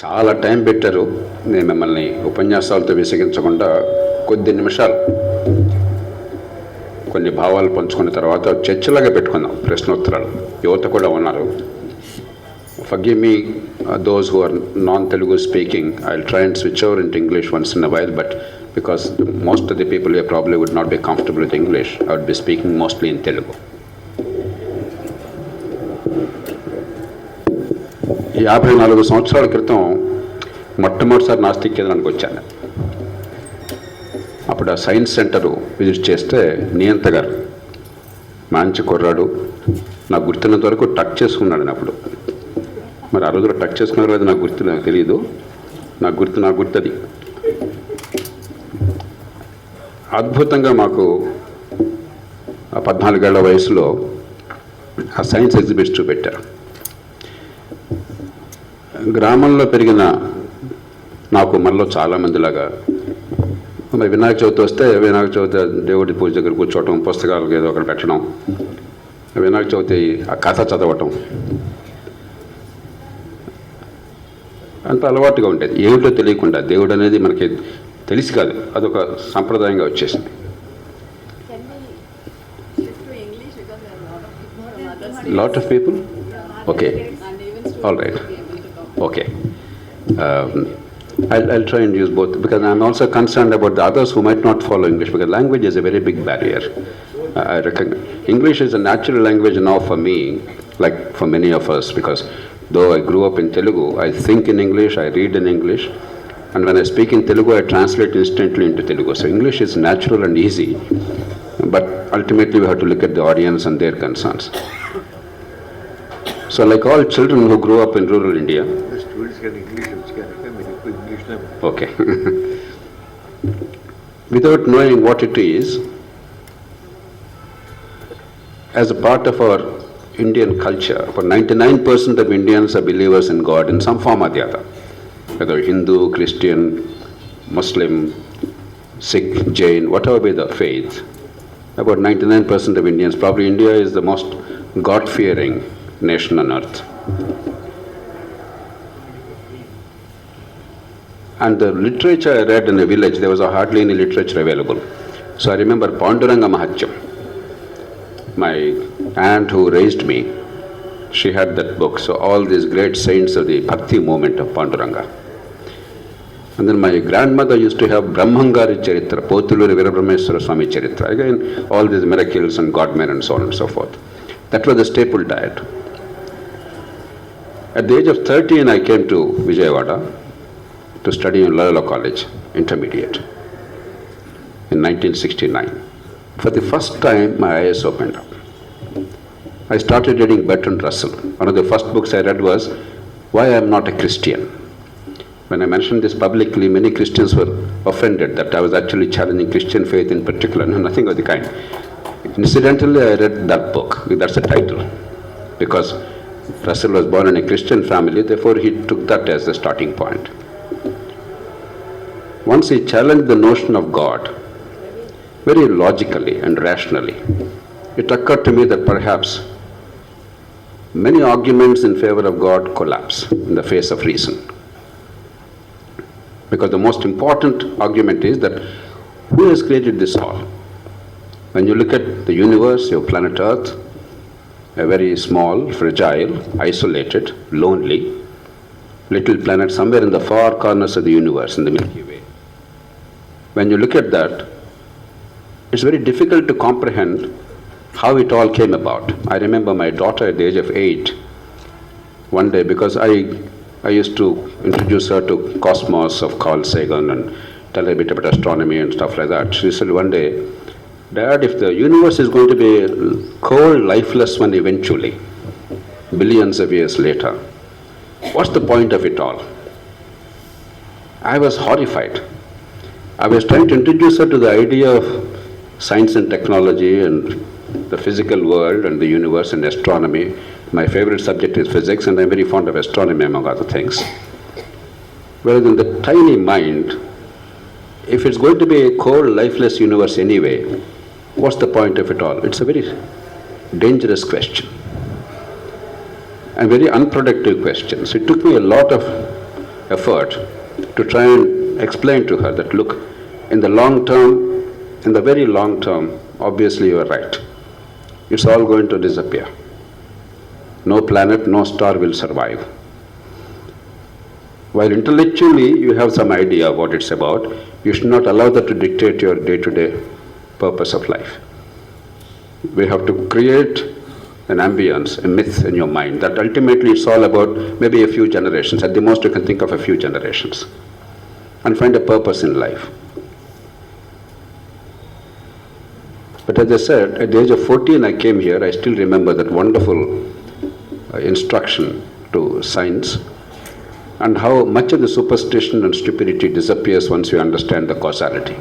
చాలా టైం పెట్టారు. నేను మిమ్మల్ని ఉపన్యాసాలతో విసిగించకుండా కొద్ది నిమిషాలు కొన్ని భావాలు పంచుకున్న తర్వాత చర్చలాగా పెట్టుకుందాం. ప్రశ్నోత్తరాలు యువత కూడా ఉన్నారు. Forgive me, those who are non-Telugu speaking, I'll try and switch over into English once in a while, but because most of the people here probably would not be comfortable with English, I would be speaking mostly in Telugu. 54 సంవత్సరాల క్రితం మొట్టమొదటిసారి నాస్తిక్ కేంద్రానికి వచ్చాను. అప్పుడు ఆ science centre visit చేస్తే నియంత గారు మంచి కుర్రాడు, నాకు గుర్తున్నంత వరకు టచ్ చేసుకున్నాడు. అప్పుడు మరి ఆ రోజులో టచ్ చేసుకున్నారు కదా, నాకు తెలియదు. నాకు గుర్తుంది. అద్భుతంగా మాకు 14 ఏళ్ల వయసులో ఆ సైన్స్ ఎగ్జిబిట్స్ చూపెట్టారు. గ్రామంలో పెరిగిన నాకు మనలో చాలామందిలాగా మరి వినాయక చవితి వస్తే వినాయక చవితి దేవుడి పూజ దగ్గర కూర్చోవటం, పుస్తకాలు ఏదో ఒకటి పెట్టడం, వినాయక చవితి ఆ కథ చదవటం అంత అలవాటుగా ఉండేది. ఏమిటో తెలియకుండా దేవుడు అనేది మనకి తెలిసి కాదు, అదొక సంప్రదాయంగా వచ్చేసింది. Lot of people? Okay. All right. Okay. I'll try and use both because I'm also concerned about the others who might not follow English, because language is a very big barrier. I reckon English is a natural language now for me, like for many of us, because though I grew up in Telugu, I think in English, I read in English, and when I speak in Telugu, I translate instantly into Telugu. So English is natural and easy, but ultimately we have to look at the audience and their concerns. So like all children who grew up in rural India. Okay. Without knowing what it is, as a part of our Indian culture, for 99% of Indians are believers in God in some form or the other, whether Hindu, Christian, Muslim, Sikh, Jain, whatever be the faith. About 99% of Indians, probably India is the most God-fearing nation on earth. And the literature I read in a village, there was hardly any literature available. So I remember Panduranga Mahatyam. My aunt who raised me, she had that book. So all these great saints of the Bhakti movement of Panduranga. And then my grandmother used to have Brahmangari Charitra, Potuluri Veerabrahmeswara Swami Charitra. Again, all these miracles and God-men and so on and so forth. That was the staple diet. At the age of 13, I came to Vijayawada to study in Loyola College, intermediate, in 1969. For the first time, my eyes opened up. I started reading Bertrand Russell. One of the first books I read was Why I Am Not a Christian. When I mentioned this publicly, many Christians were offended that I was actually challenging Christian faith in particular. No, nothing of the kind. Incidentally, I read that book. That's the title. Because Russell was born in a Christian family, therefore he took that as the starting point. Once he challenged the notion of God, very logically and rationally, it occurred to me that perhaps many arguments in favor of God collapse in the face of reason. Because the most important argument is that who has created this all? When you look at the universe, your planet Earth, a very small, fragile, isolated, lonely, little planet somewhere in the far corners of the universe, in the Milky Way. When you look at that, it's very difficult to comprehend how it all came about. I remember my daughter at the age of 8, one day, because I used to introduce her to Cosmos of Carl Sagan and tell her a bit about astronomy and stuff like that. She said one day, Dad, if the universe is going to be a cold, lifeless one eventually, billions of years later, what's the point of it all? I was horrified. I was trying to introduce her to the idea of science and technology and the physical world and the universe and astronomy. My favorite subject is physics, and I'm very fond of astronomy, among other things. Whereas in the tiny mind, if it's going to be a cold, lifeless universe anyway, what's the point of it all? It's a very dangerous question and very unproductive question. So it took me a lot of effort to try and explain to her that, look, in the long term, in the very long term, obviously you are right. It's all going to disappear. No planet, no star will survive. While intellectually you have some idea of what it's about, you should not allow that to dictate your day-to-day purpose of life. We have to create an ambience, a myth in your mind that ultimately it's all about maybe a few generations. At the most you can think of a few generations and find a purpose in life. But as I said, at the age of 14 I came here. I still remember that wonderful instruction to science and how much of the superstition and stupidity disappears once you understand the causality.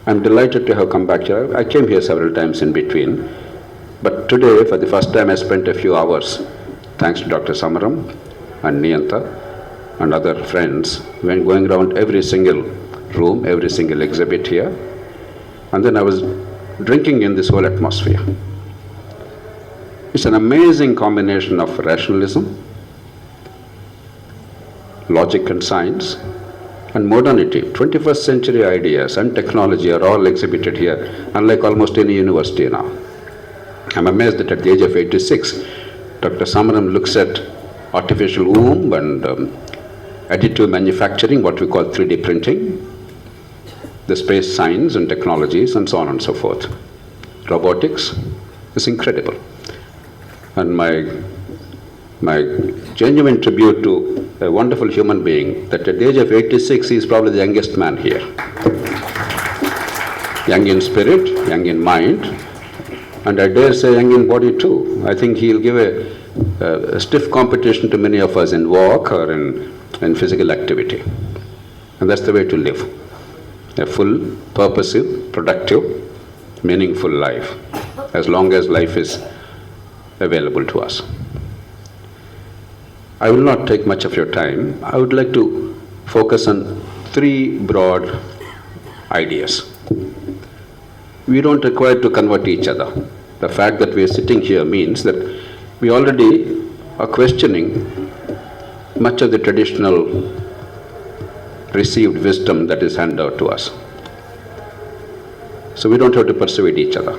I'm delighted to have come back here. I came here several times in between, but today for the first time I spent a few hours, thanks to Dr. Samaram and Niyanta and other friends, when going around every single room, every single exhibit here. And then I was drinking in this whole atmosphere. It's an amazing combination of rationalism, logic and science, and modernity. 21st century ideas and technology are all exhibited here, unlike almost any university now. I'm amazed that at the age of 86, Dr. Samaram looks at artificial womb and additive manufacturing, what we call 3D printing, the space science and technologies, and so on and so forth. Robotics is incredible. And my genuine tribute to a wonderful human being, that at the age of 86 he is probably the youngest man here. Young in spirit, young in mind, and I dare say young in body too. I think he'll give a stiff competition to many of us in walk or in physical activity. And that's the way to live. A full, purposive, productive, meaningful life, as long as life is available to us. I will not take much of your time. I would like to focus on three broad ideas. We don't require to convert each other. The fact that we are sitting here means that we already are questioning much of the traditional received wisdom that is handed out to us. So we don't have to persuade each other.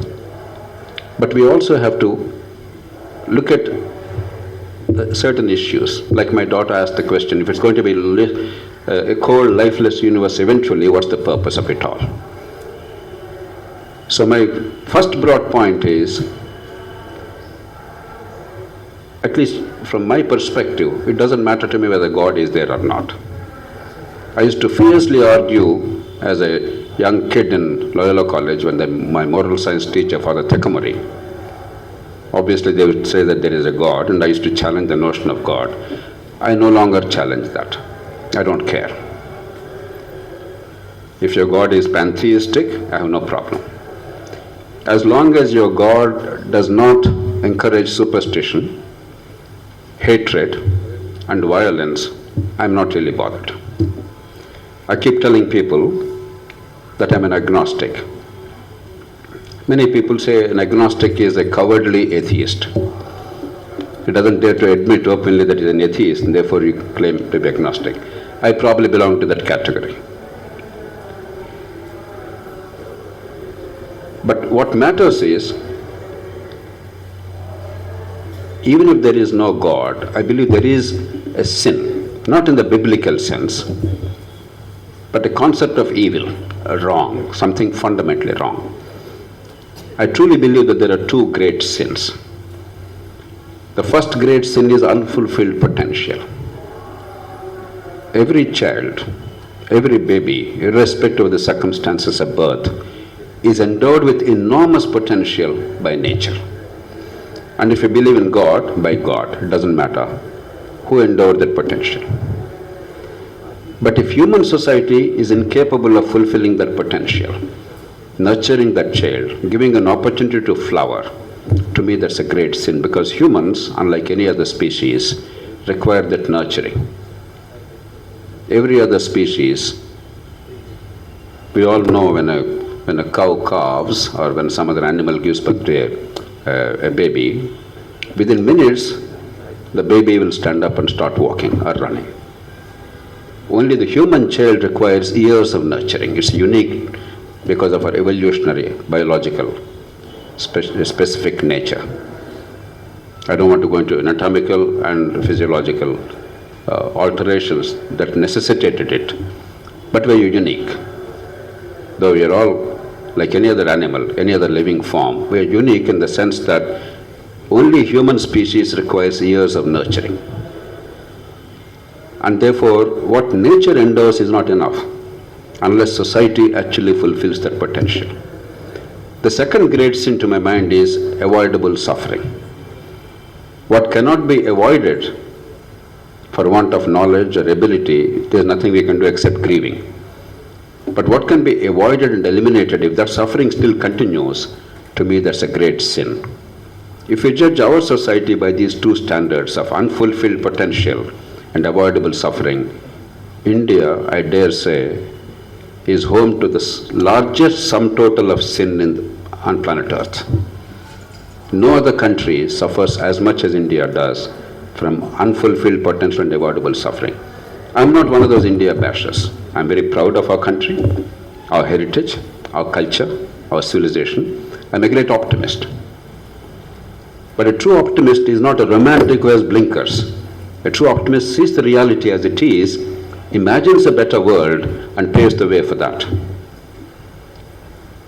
But we also have to look at certain issues. Like my daughter asked the question, if it's going to be a cold, lifeless universe eventually, what's the purpose of it all? So my first broad point is, at least from my perspective, it doesn't matter to me whether God is there or not. I used to fiercely argue as a young kid in Loyola College when my moral science teacher, Father Thekamuri, obviously they would say that there is a God, and I used to challenge the notion of God. I no longer challenge that. I don't care. If your God is pantheistic, I have no problem. As long as your God does not encourage superstition, hatred, and violence, I'm not really bothered. I keep telling people that I'm an agnostic. Many people say an agnostic is a cowardly atheist. He doesn't dare to admit openly that he's an atheist, and therefore he claims to be agnostic. I probably belong to that category. But what matters is, even if there is no God, I believe there is a sin, not in the biblical sense, but a concept of evil, wrong, something fundamentally wrong. I truly believe that there are two great sins. The first great sin is unfulfilled potential. Every child, every baby, irrespective of the circumstances of birth, is endowed with enormous potential by nature. And if you believe in God, by God, it doesn't matter who endowed that potential. But if human society is incapable of fulfilling that potential, nurturing that child, giving an opportunity to flower, to me that's a great sin, because humans, unlike any other species, require that nurturing. Every other species, we all know when a cow calves or when some other animal gives birth to a baby, within minutes the baby will stand up and start walking or running. Only the human child requires years of nurturing. It's unique because of our evolutionary, biological, specific nature. I don't want to go into anatomical and physiological alterations that necessitated it, but we're unique. Though we are all like any other animal, any other living form, we are unique in the sense that only human species requires years of nurturing. And therefore, what nature endows is not enough unless society actually fulfills that potential. The second great sin to my mind is avoidable suffering. What cannot be avoided for want of knowledge or ability, there's nothing we can do except grieving. But what can be avoided and eliminated, if that suffering still continues, to me that's a great sin. If we judge our society by these two standards of unfulfilled potential and avoidable suffering, India, I dare say, is home to the largest sum total of sin on planet Earth. No other country suffers as much as India does from unfulfilled potential and avoidable suffering. I'm not one of those India bashers. I'm very proud of our country, our heritage, our culture, our civilization. I'm a great optimist. But a true optimist is not a romantic who has blinkers. A true optimist sees the reality as it is, imagines a better world, and paves the way for that.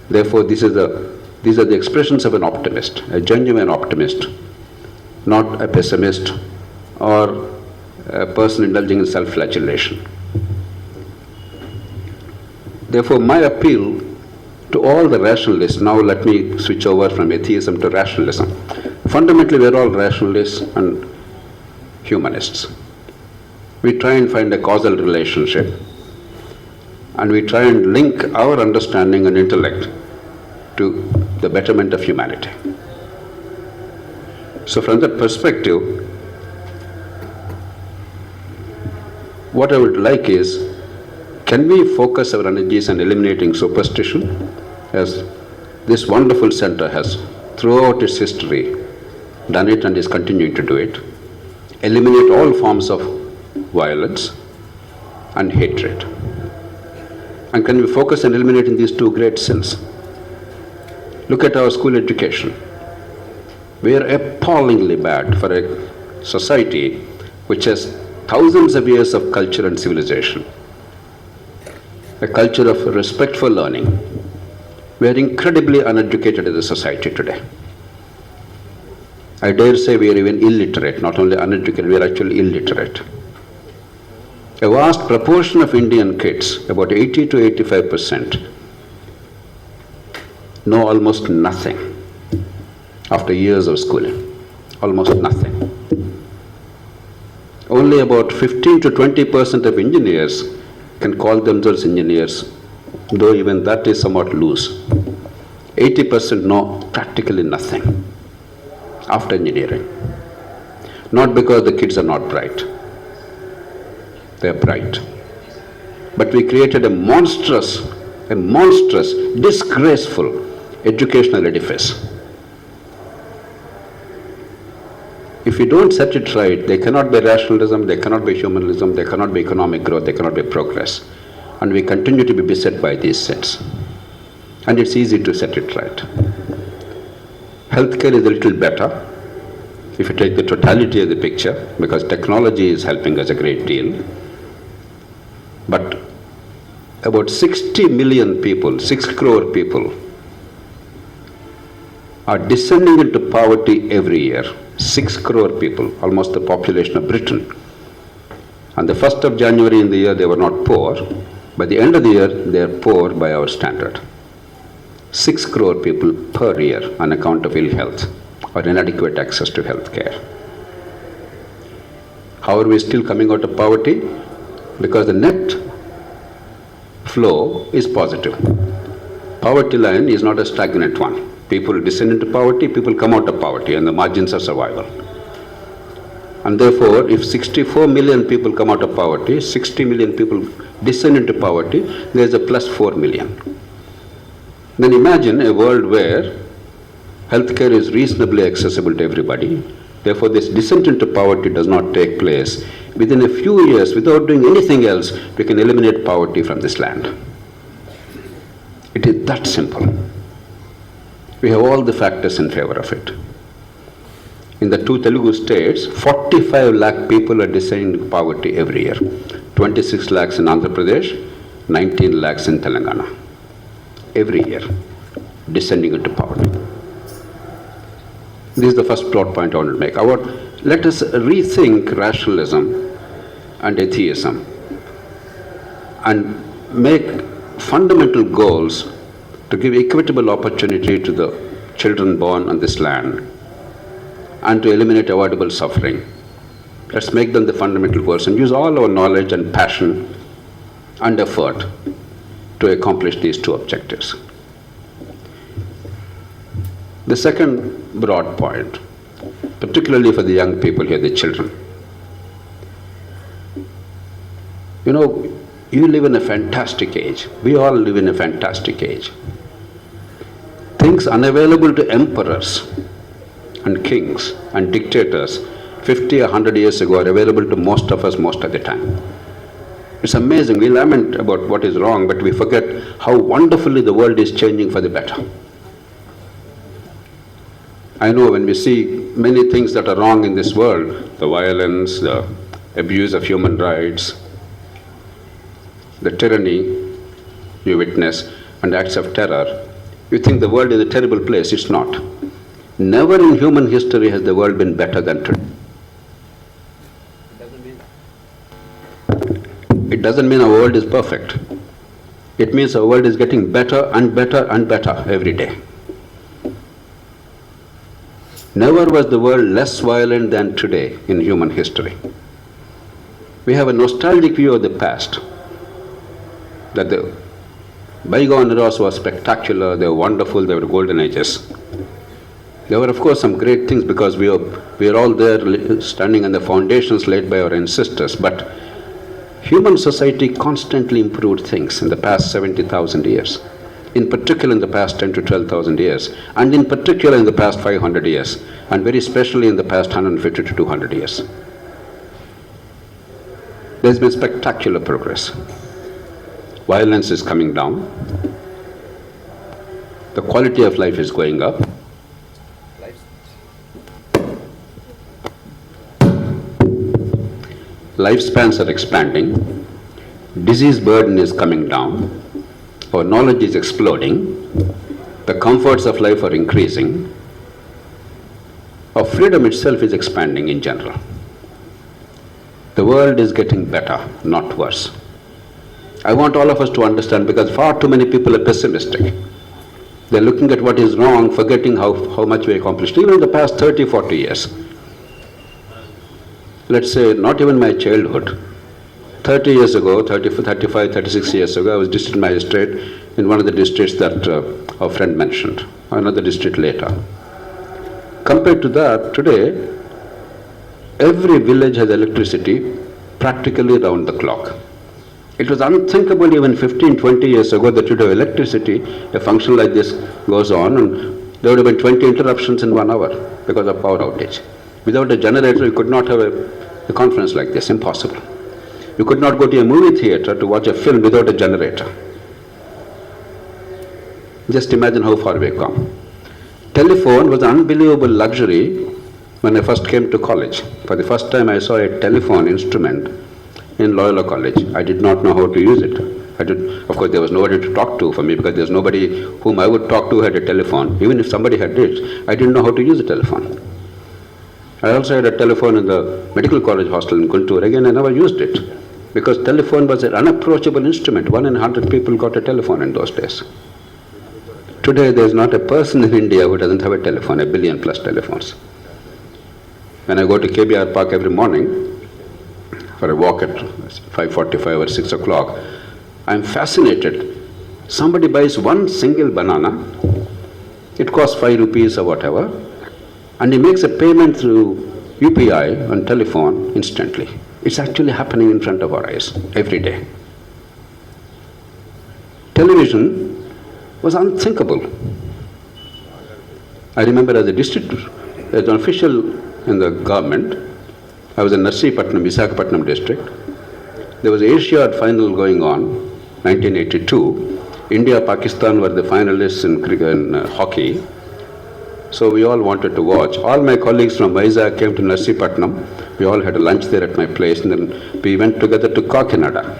Therefore, these are the expressions of an optimist, a genuine optimist, not a pessimist or a person indulging in self-flagellation. Therefore, my appeal to all the rationalists, now let me switch over from atheism to rationalism. Fundamentally, we're all rationalists and humanists. We try and find a causal relationship, and we try and link our understanding and intellect to the betterment of humanity. So from that perspective, what I would like is, can we focus our energies on eliminating superstition, as this wonderful center has throughout its history done it and is continuing to do it, eliminate all forms of violence and hatred. And can we focus on eliminating these two great sins? Look at our school education. We are appallingly bad for a society which has thousands of years of culture and civilization, a culture of respect for learning. We are incredibly uneducated as a society today. I dare say we are even illiterate, not only uneducated, we are actually illiterate. A vast proportion of Indian kids, about 80 to 85%, know almost nothing after years of schooling, almost nothing. Only about 15 to 20% of engineers can call themselves engineers, though even that is somewhat loose. 80% know practically nothing after engineering. Not because the kids are not bright. They are bright. But we created a monstrous, disgraceful educational edifice. If you don't set it right, there cannot be rationalism, there cannot be humanism, there cannot be economic growth, there cannot be progress. And we continue to be beset by these sins. And it's easy to set it right. Healthcare is a little better if you take the totality of the picture, because technology is helping us a great deal. But about 60 million people, 6 crore people, are descending into poverty every year. 6 crore people, almost the population of Britain. On the 1st of January in the year, they were not poor. By the end of the year, they are poor by our standard. 6 crore people per year on account of ill health or inadequate access to health care. How are we still coming out of poverty? Because the net flow is positive. Poverty line is not a stagnant one. People descend into poverty, people come out of poverty, and the margins of survival. And therefore, if 64 million people come out of poverty, 60 million people descend into poverty, there's a plus 4 million. Then imagine a world where healthcare is reasonably accessible to everybody, Therefore, this descent into poverty does not take place. Within a few years, without doing anything else, we can eliminate poverty from this land. It is that simple. We have all the factors in favor of it. In the 2 Telugu states, 45 lakh people are descending into poverty every year. 26 lakhs in Andhra Pradesh, 19 lakhs in Telangana. Every year, descending into poverty. This is the first plot point I want to make. Let us rethink rationalism and atheism and make fundamental goals to give equitable opportunity to the children born on this land and to eliminate avoidable suffering. Let's make them the fundamental goals and use all our knowledge and passion and effort to accomplish these two objectives. The second broad point, particularly for the young people here, the children. You know, you live in a fantastic age. We all live in a fantastic age. Things unavailable to emperors and kings and dictators 50 or 100 years ago are available to most of us most of the time. It's amazing. We lament about what is wrong, but we forget how wonderfully the world is changing for the better. I know when we see many things that are wrong in this world, the violence, the abuse of human rights, the tyranny you witness, and acts of terror, you think the world is a terrible place. It's not. Never in human history has the world been better than today. It doesn't mean our world is perfect. It means our world is getting better and better and better every day. Never was the world less violent than today in human history. We have a nostalgic view of the past, that the bygone eras were spectacular, they were wonderful, they were golden ages. There were, of course, some great things because we are all there standing on the foundations laid by our ancestors, but human society constantly improved things in the past 70,000 years. In particular in the past 10 to 12,000 years, and in particular in the past 500 years, and very especially in the past 150 to 200 years. There's been spectacular progress. Violence is coming down. The quality of life is going up. Lifespans are expanding. Disease burden is coming down. Our knowledge is exploding, the comforts of life are increasing, our freedom itself is expanding in general. The world is getting better, not worse. I want all of us to understand, because far too many people are pessimistic. They're looking at what is wrong, forgetting how much we accomplished, even in the past 30, 40 years. Let's say, not even my childhood. 30 years ago, 35, 36 years ago, I was district magistrate in one of the districts that our friend mentioned, another district later. Compared to that, today, every village has electricity practically round the clock. It was unthinkable even 15, 20 years ago that you'd have electricity, a function like this goes on, and there would have been 20 interruptions in 1 hour because of power outage. Without a generator, you could not have a conference like this, impossible. You could not go to a movie theater to watch a film without a generator. Just imagine how far we've come. Telephone was an unbelievable luxury when I first came to college. For the first time I saw a telephone instrument in Loyola College. I did not know how to use it. Of course, there was nobody to talk to for me, because there's nobody whom I would talk to had a telephone. Even if somebody had it, I didn't know how to use a telephone. I also had a telephone in the medical college hostel in Guntur. Again, I never used it, because telephone was an unapproachable instrument. 1 in 100 people got a telephone in those days. Today, there's not a person in India who doesn't have a telephone, 1 billion plus telephones. When I go to KBR Park every morning for a walk at 5:45 or 6 o'clock, I'm fascinated. Somebody buys one single banana, it costs 5 rupees or whatever, and he makes a payment through UPI on telephone instantly. It's actually happening in front of our eyes every day. Television was unthinkable. I remember as an official in the government. I was in Narsipatnam, Visakhapatnam district. There was Asiad final going on, 1982. India, Pakistan were the finalists in hockey. So we all wanted to watch. All my colleagues from Vizag came to Narsipatnam. We all had a lunch there at my place, and then we went together to Kakinada,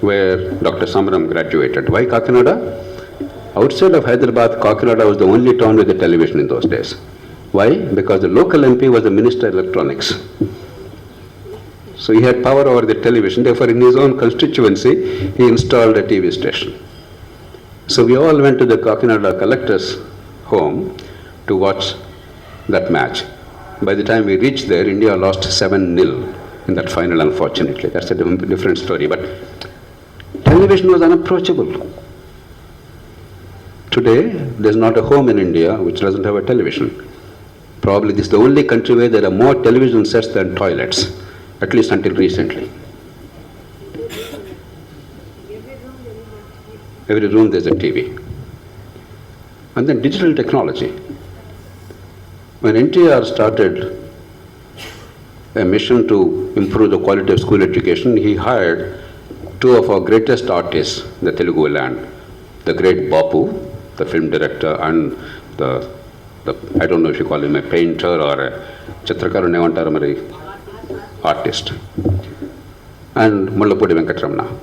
where Dr. Samaram graduated. Why Kakinada? Outside of Hyderabad, Kakinada was the only town with a television in those days. Why? Because the local MP was the Minister of Electronics. So he had power over the television. Therefore, in his own constituency, he installed a TV station. So we all went to the Kakinada collector's home to watch that match. By the time we reached there, India lost 7-0 in that final, unfortunately. That's a different story. But television was unapproachable. Today, there's not a home in India which doesn't have a television. Probably this is the only country where there are more television sets than toilets, at least until recently. Every room there's a TV. And then digital technology. When NTR started a mission to improve the quality of school education, he hired two of our greatest artists in the Telugu land, the great Bapu, the film director, and the I don't know if you call him a painter or a Chitrakaru artist, and Mullapudi Venkatramana.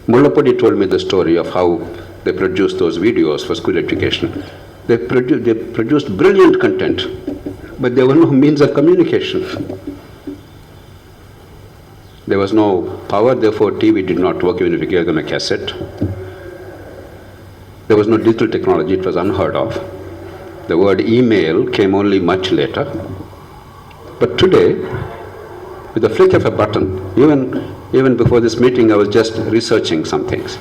Mullapudi told me the story of how they produced those videos for school education. They produced brilliant content, but there were no means of communication. There was no power, therefore TV did not work even if you gave them a cassette. There was no digital technology, it was unheard of. The word email came only much later. But today, with the flick of a button, even before this meeting, I was just researching some things.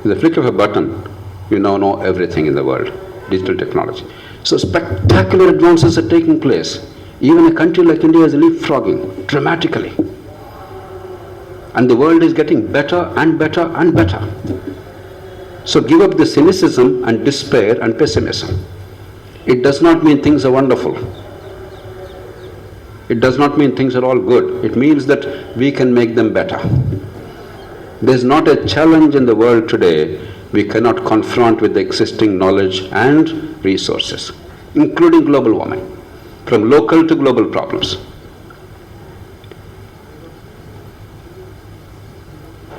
With the flick of a button, you now know everything in the world, digital technology. So spectacular advances are taking place. Even a country like India is leapfrogging dramatically. And the world is getting better and better and better. So give up the cynicism and despair and pessimism. It does not mean things are wonderful. It does not mean things are all good. It means that we can make them better. There's not a challenge in the world today we cannot confront with the existing knowledge and resources, including global warming, from local to global problems.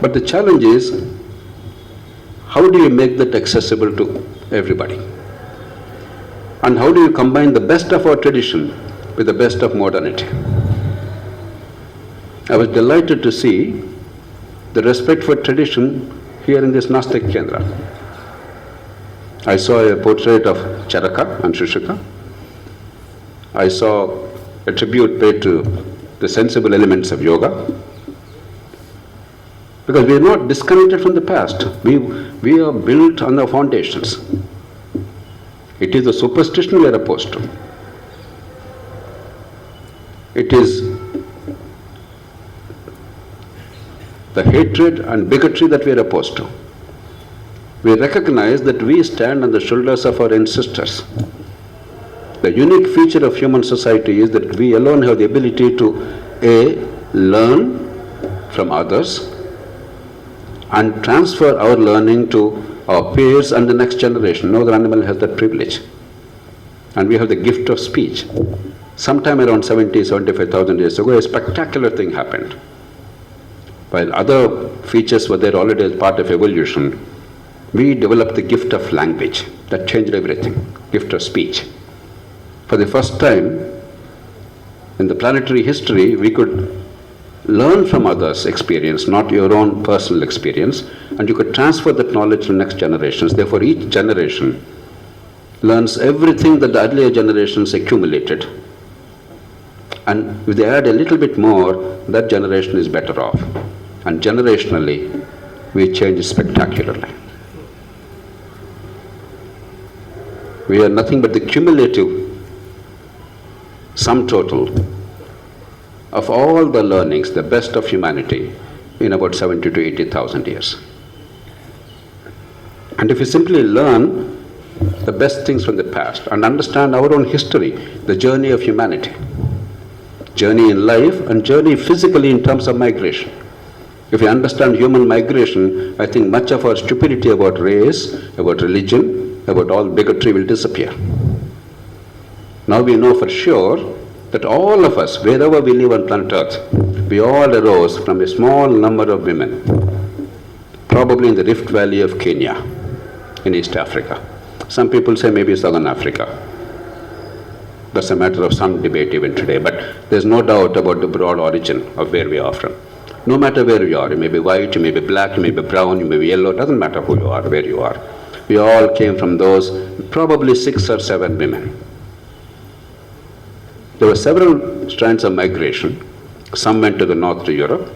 But the challenge is, how do you make that accessible to everybody? And how do you combine the best of our tradition with the best of modernity? I was delighted to see the respect for tradition here in this Nastik Kendra. I saw a portrait of Charaka and Shushika. I saw a tribute paid to the sensible elements of yoga. Because we are not disconnected from the past. We are built on the foundations. It is the superstition we are opposed to. It is the hatred and bigotry that we are opposed to. We recognize that we stand on the shoulders of our ancestors. The unique feature of human society is that we alone have the ability to A, learn from others, and transfer our learning to our peers and the next generation. No other animal has that privilege. And we have the gift of speech. Sometime around 75,000 years ago, a spectacular thing happened. While other features were there already as part of evolution, we developed the gift of language. That changed everything, gift of speech. For the first time in the planetary history, we could learn from others' experience, not your own personal experience, and you could transfer that knowledge to next generations. Therefore, each generation learns everything that the earlier generations accumulated. And if they add a little bit more, that generation is better off. And generationally, we change spectacularly. We are nothing but the cumulative sum total of all the learnings, the best of humanity, in about 70 to 80,000 years. And if you simply learn the best things from the past, and understand our own history, the journey of humanity. Journey in life and journey physically in terms of migration. If we understand human migration, I think much of our stupidity about race, about religion, about all bigotry will disappear. Now we know for sure that all of us, wherever we live on planet Earth, we all arose from a small number of women, probably in the Rift Valley of Kenya, in East Africa. Some people say maybe Southern Africa. That's a matter of some debate even today, but there's no doubt about the broad origin of where we are from. No matter where you are, you may be white, you may be black, you may be brown, you may be yellow, doesn't matter who you are, where you are. We all came from those probably 6 or 7 women. There were several strands of migration. Some went to the north to Europe.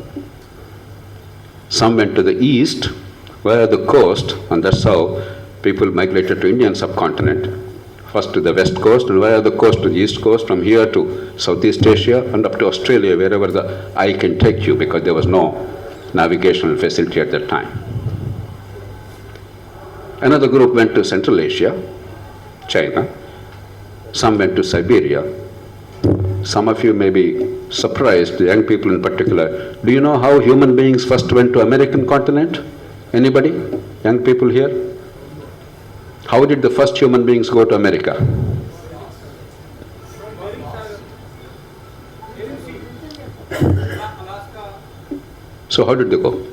Some went to the east, via the coast, and that's how people migrated to Indian subcontinent. First to the west coast, and via the coast to the east coast, from here to Southeast Asia and up to Australia, wherever the eye can take you, because there was no navigational facility at that time. Another group went to Central Asia, China. Some went to Siberia. Some of you may be surprised, the young people in particular. Do you know how human beings first went to American continent? Anybody? Young people here? How did the first human beings go to America? So how did they go?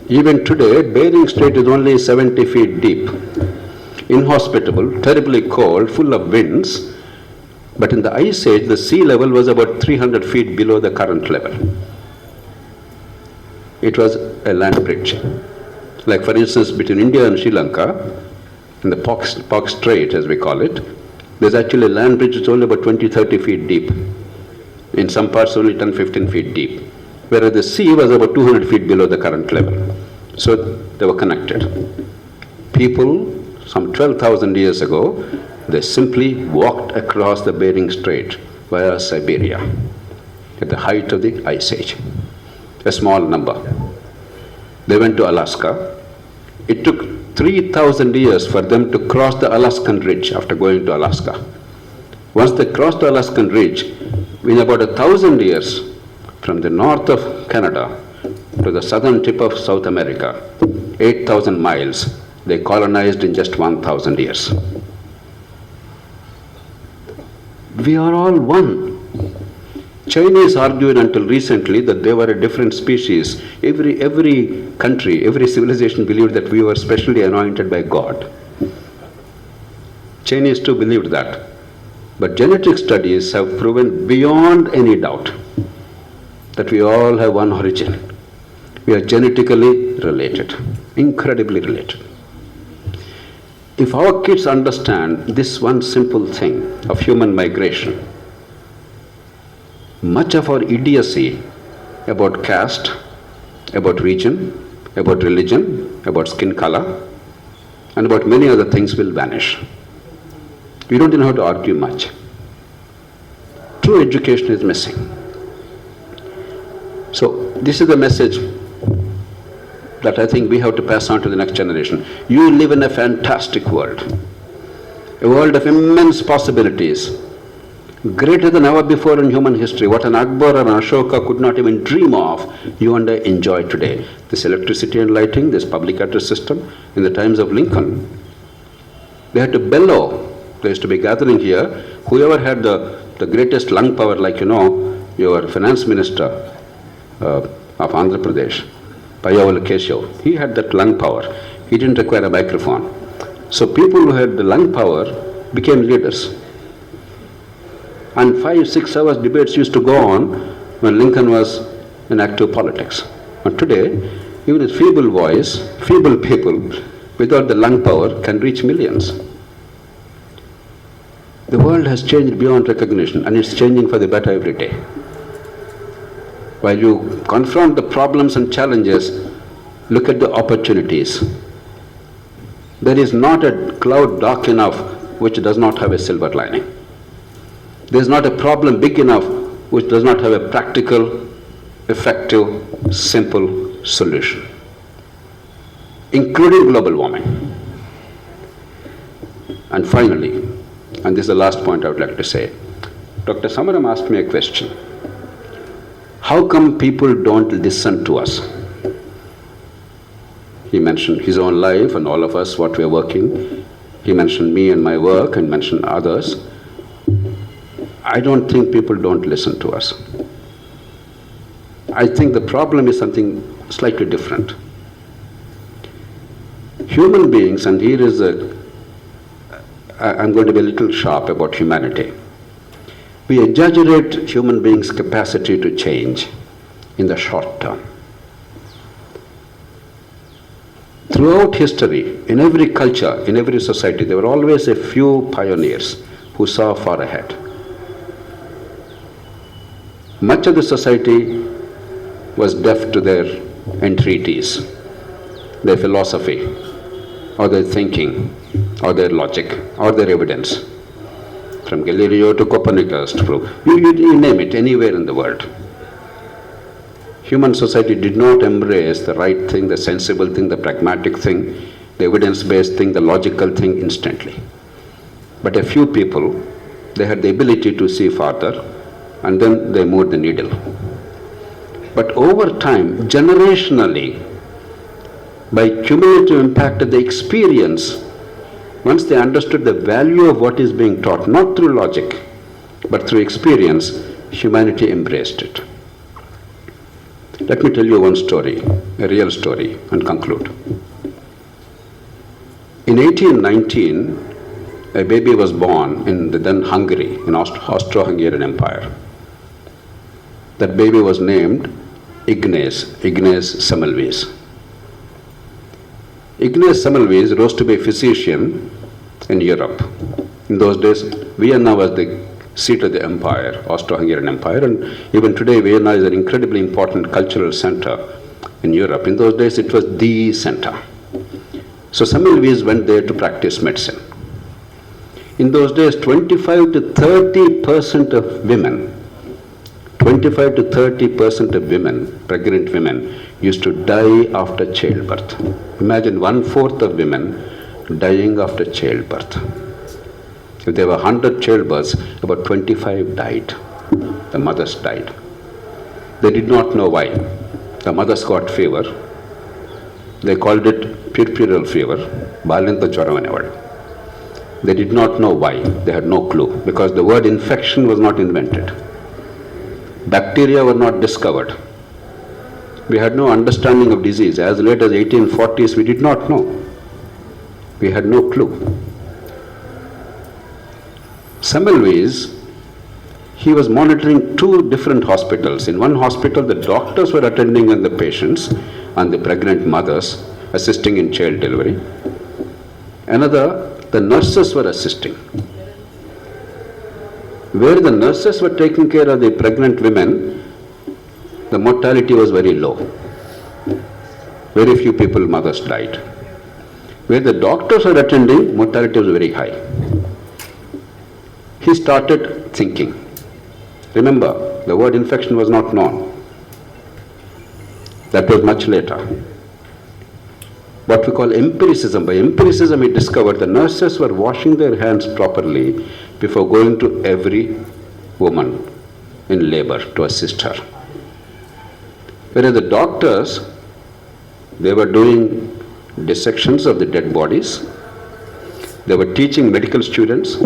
Even today, Bering Strait is only 70 feet deep. Inhospitable, terribly cold, full of winds. But in the Ice Age, the sea level was about 300 feet below the current level. It was a land bridge. Like for instance, between India and Sri Lanka, in the Pock Strait as we call it, there's actually a land bridge that's only about 20-30 feet deep. In some parts only 10-15 feet deep. Whereas the sea was about 200 feet below the current level. So they were connected. People, some 12,000 years ago, they simply walked across the Bering Strait via Siberia at the height of the Ice Age. A small number. They went to Alaska. It took 3,000 years for them to cross the Alaskan Ridge after going to Alaska. Once they crossed the Alaskan Ridge, in about 1,000 years, from the north of Canada to the southern tip of South America, 8,000 miles, they colonized in just 1,000 years. We are all one. Chinese argued until recently that they were a different species. Every country, every civilization believed that we were specially anointed by God. Chinese too believed that. But genetic studies have proven beyond any doubt that we all have one origin. We are genetically related, incredibly related. If our kids understand this one simple thing of human migration, much of our idiocy about caste, about region, about religion, about skin color, and about many other things will vanish. We don't know how to argue much. True education is missing. So this is the message that I think we have to pass on to the next generation. You live in a fantastic world, a world of immense possibilities, greater than ever before in human history. What an Akbar or an Ashoka could not even dream of, you and I enjoy today. This electricity and lighting, this public address system. In the times of Lincoln, they had to bellow. There used to be gathering here. Whoever had the greatest lung power, like your finance minister of Andhra Pradesh, Payavala Keshav, he had that lung power. He didn't require a microphone. So people who had the lung power became leaders. And 5-6 hours debates used to go on when Lincoln was in active politics. But today, even with feeble voice, feeble people without the lung power can reach millions. The world has changed beyond recognition, and it's changing for the better every day. While you confront the problems and challenges, look at the opportunities. There is not a cloud dark enough which does not have a silver lining. There is not a problem big enough which does not have a practical, effective, simple solution. including global warming. And finally, and this is the last point I would like to say, Dr. Samaram asked me a question. How come people don't listen to us? He mentioned his own life and all of us, what we are working. He mentioned me and my work and mentioned others. I don't think people don't listen to us. I think the problem is something slightly different. Human beings, and here is I'm going to be a little sharp about humanity. We exaggerate human beings' capacity to change in the short term. Throughout history, in every culture, in every society, there were always a few pioneers who saw far ahead. Much of the society was deaf to their entreaties, their philosophy, or their thinking, or their logic, or their evidence. From Galileo to Copernicus, you name it, anywhere in the world. Human society did not embrace the right thing, the sensible thing, the pragmatic thing, the evidence-based thing, the logical thing instantly. But a few people, they had the ability to see farther, and then they moved the needle. But over time, generationally, by cumulative impact of the experience, once they understood the value of what is being taught, not through logic, but through experience, humanity embraced it. Let me tell you one story, a real story, and conclude. In 1819, a baby was born in the then Hungary, in Austro-Hungarian Empire. That baby was named Ignaz Semmelweis. Ignaz Semmelweis rose to be a physician in Europe. In those days, Vienna was the seat of the empire, Austro-Hungarian Empire, and even today Vienna is an incredibly important cultural center in Europe. In those days it was the center. So Semmelweis went there to practice medicine. In those days 25 to 30% of women, 25 to 30% of women, pregnant women, used to die after childbirth. Imagine 1/4 of women dying after childbirth. If there were 100 childbirths, about 25 died. The mothers died. They did not know why. The mothers got fever. They called it puerperal fever. Balanta Choravanavad. They did not know why. They had no clue, because the word infection was not invented. Bacteria were not discovered. We had no understanding of disease. As late as 1840s, we did not know. We had no clue. Semmelweis, he was monitoring two different hospitals. In one hospital, the doctors were attending on the patients and the pregnant mothers, assisting in child delivery. Another, the nurses were assisting. Where the nurses were taking care of the pregnant women, the mortality was very low. Very few people, mothers died. Where the doctors were attending, mortality was very high. He started thinking. Remember, the word infection was not known. That was much later. What we call empiricism. By empiricism, he discovered the nurses were washing their hands properly before going to every woman in labor to assist her. Whereas the doctors, they were doing dissections of the dead bodies. They were teaching medical students.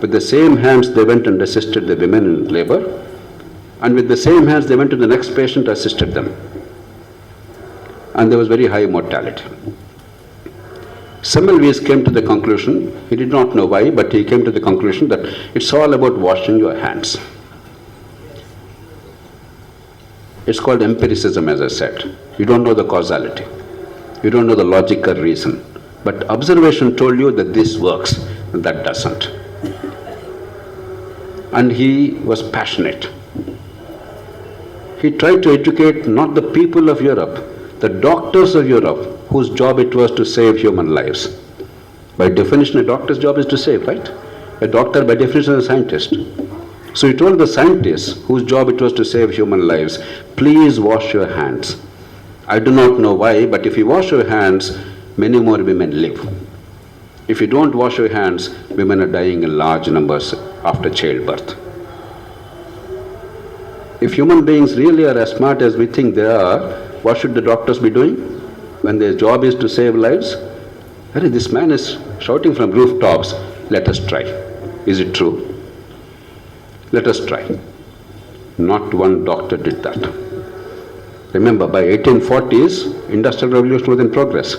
With the same hands, they went and assisted the women in labor. And with the same hands, they went to the next patient, assisted them. And there was very high mortality. Semmelweis came to the conclusion, he did not know why, but he came to the conclusion that it's all about washing your hands. It's called empiricism, as I said. You don't know the causality. You don't know the logical reason. But observation told you that this works, and that doesn't. And he was passionate. He tried to educate not the people of Europe, the doctors of Europe, whose job it was to save human lives. By definition, a doctor's job is to save, right? A doctor, by definition, is a scientist. So he told the scientists, whose job it was to save human lives, please wash your hands. I do not know why, but if you wash your hands, many more women live. If you don't wash your hands, women are dying in large numbers after childbirth. If human beings really are as smart as we think they are, what should the doctors be doing when their job is to save lives? This man is shouting from rooftops, let us try. Is it true? Let us try. Not one doctor did that. Remember, by 1840s, Industrial Revolution was in progress.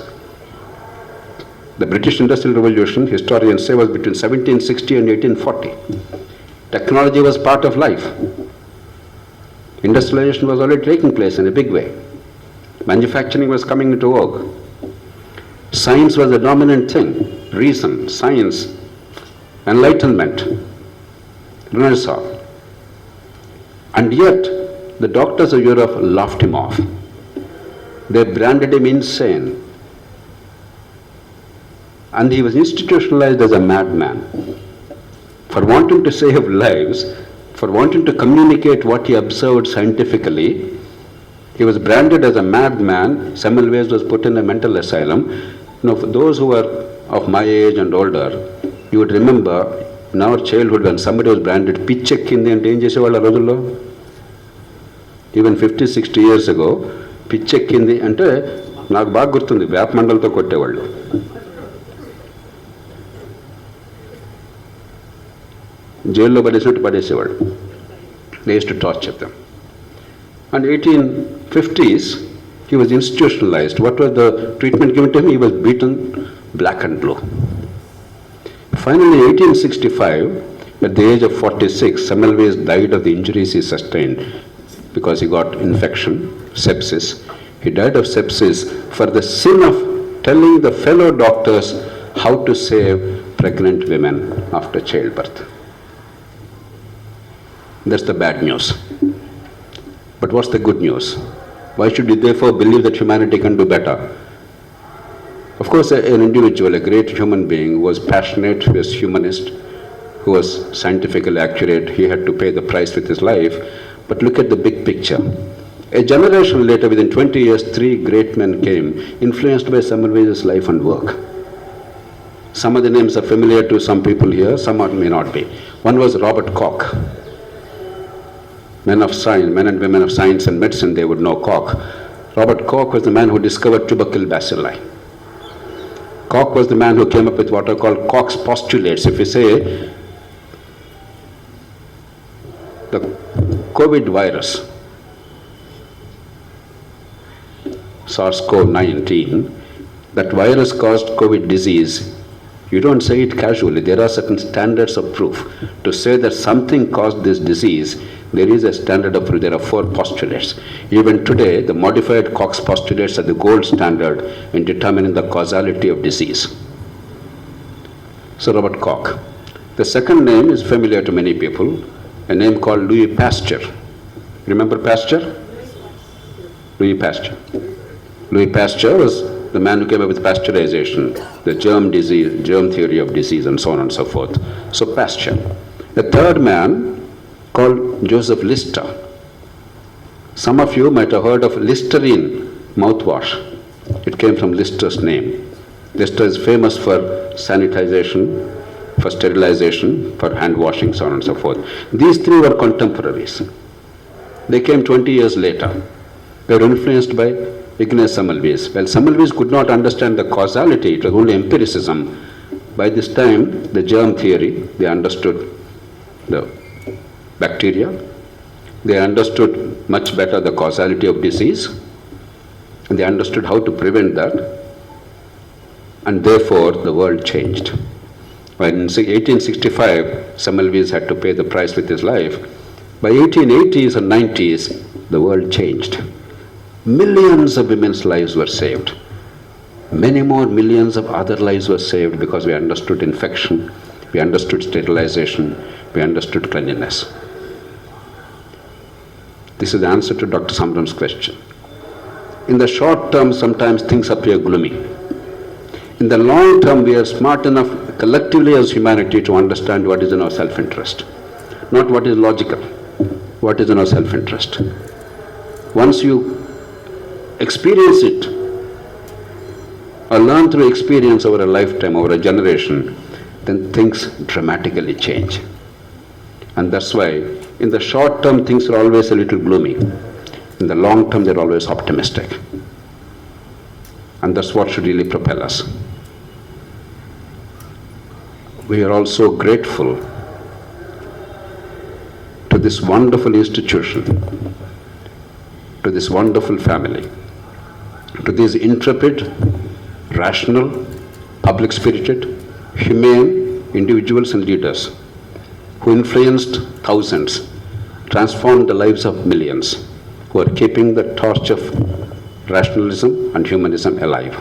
The British Industrial Revolution, historians say, was between 1760 and 1840. Technology was part of life. Industrialization was already taking place in a big way. Manufacturing was coming into vogue. Science was the dominant thing. Reason, science, enlightenment, Renaissance. And yet, the doctors of Europe laughed him off. They branded him insane. And he was institutionalized as a madman. For wanting to save lives, for wanting to communicate what he observed scientifically, he was branded as a madman. Semmelweis was put in a mental asylum. For those who are of my age and older, you would remember in our childhood when somebody was branded pichekindi and em chesevaalla rojullo. Even 50, 60 years ago, pichekindi ante naaku baga gurtundi వేప మండలతో కొట్టేవాళ్ళు. జైల్లో పడేసినట్టు పడేసేవాడు. They used to torture them. And 1850s, he was institutionalized. What was the treatment given to him? He was beaten black and blue. Finally, 1865, at the age of 46, Semmelweis died of the injuries he sustained because he got infection, sepsis. He died of sepsis for the sin of telling the fellow doctors how to save pregnant women after childbirth. That's the bad news. But what's the good news? Why should we therefore believe that humanity can do better? Of course, an individual, a great human being who was passionate, who was humanist, who was scientifically accurate, he had to pay the price with his life. But look at the big picture. A generation later, within 20 years, 3 great men came, influenced by Semmelweis' life and work. Some of the names are familiar to some people here, some may not be. One was Robert Koch. Men of science, men and women of science and medicine, they would know Koch. Robert Koch was the man who discovered tubercle bacilli. Koch was the man who came up with what are called Koch's postulates. If you say the COVID virus, SARS-CoV-19, that virus caused COVID disease, you don't say it casually. There are certain standards of proof. To say that something caused this disease, there is a standard of proof. There are 4 postulates. Even today, the modified Koch's postulates are the gold standard in determining the causality of disease. So Robert Koch. The second name is familiar to many people, a name called Louis Pasteur. Remember Pasteur? Louis Pasteur. Louis Pasteur was the man who came up with pasteurization, the germ theory of disease, and so on and so forth. So Pasteur. The third man, called Joseph Lister. Some of you might have heard of Listerine mouthwash. It came from Lister's name. Lister is famous for sanitization, for sterilization, for hand washing, so on and so forth. These 3 were contemporaries. They came 20 years later. They were influenced by Ignaz Semmelweis. Well, Semmelweis could not understand the causality, it was only empiricism. By this time, the germ theory, they understood the bacteria, they understood much better the causality of disease, and they understood how to prevent that, and therefore the world changed. When in 1865, Semmelweis had to pay the price with his life. By 1880s and 90s, the world changed. Millions of women's lives were saved. Many more millions of other lives were saved because we understood infection, we understood sterilization, we understood cleanliness. This is the answer to Dr. Samram's question. In the short term, sometimes things appear gloomy. In the long term, we are smart enough collectively as humanity to understand what is in our self-interest, not what is logical, what is in our self-interest. Once you experience it, or learn through experience over a lifetime, over a generation, then things dramatically change. And that's why in the short term things are always a little gloomy. In the long term they're always optimistic. And that's what should really propel us. We are also grateful to this wonderful institution, to this wonderful family, to these intrepid, rational, public-spirited, humane individuals and leaders who influenced thousands, transformed the lives of millions, who are keeping the torch of rationalism and humanism alive.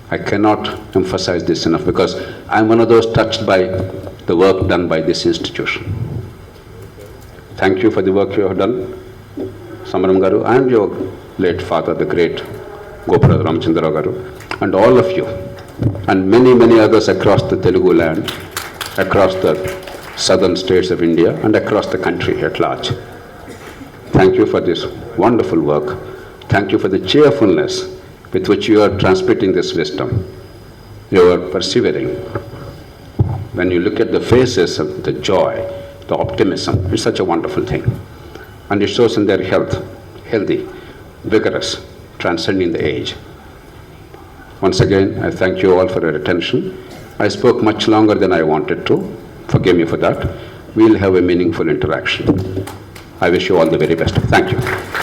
I cannot emphasize this enough because I'm one of those touched by the work done by this institution. Thank you for the work you have done, Samaram Garu, and your late father, the great Gopura Ramachandra Garu, and all of you, and many, many others across the Telugu land, across the southern states of India, and across the country at large. Thank you for this wonderful work. Thank you for the cheerfulness with which you are transmitting this wisdom. You are persevering. When you look at the faces of the joy, the optimism, it's such a wonderful thing. And it shows in their health, healthy, vigorous, transcending the age. Once again, I thank you all for your attention. I spoke much longer than I wanted to. Forgive me for that. We'll have a meaningful interaction. I wish you all the very best. Thank you.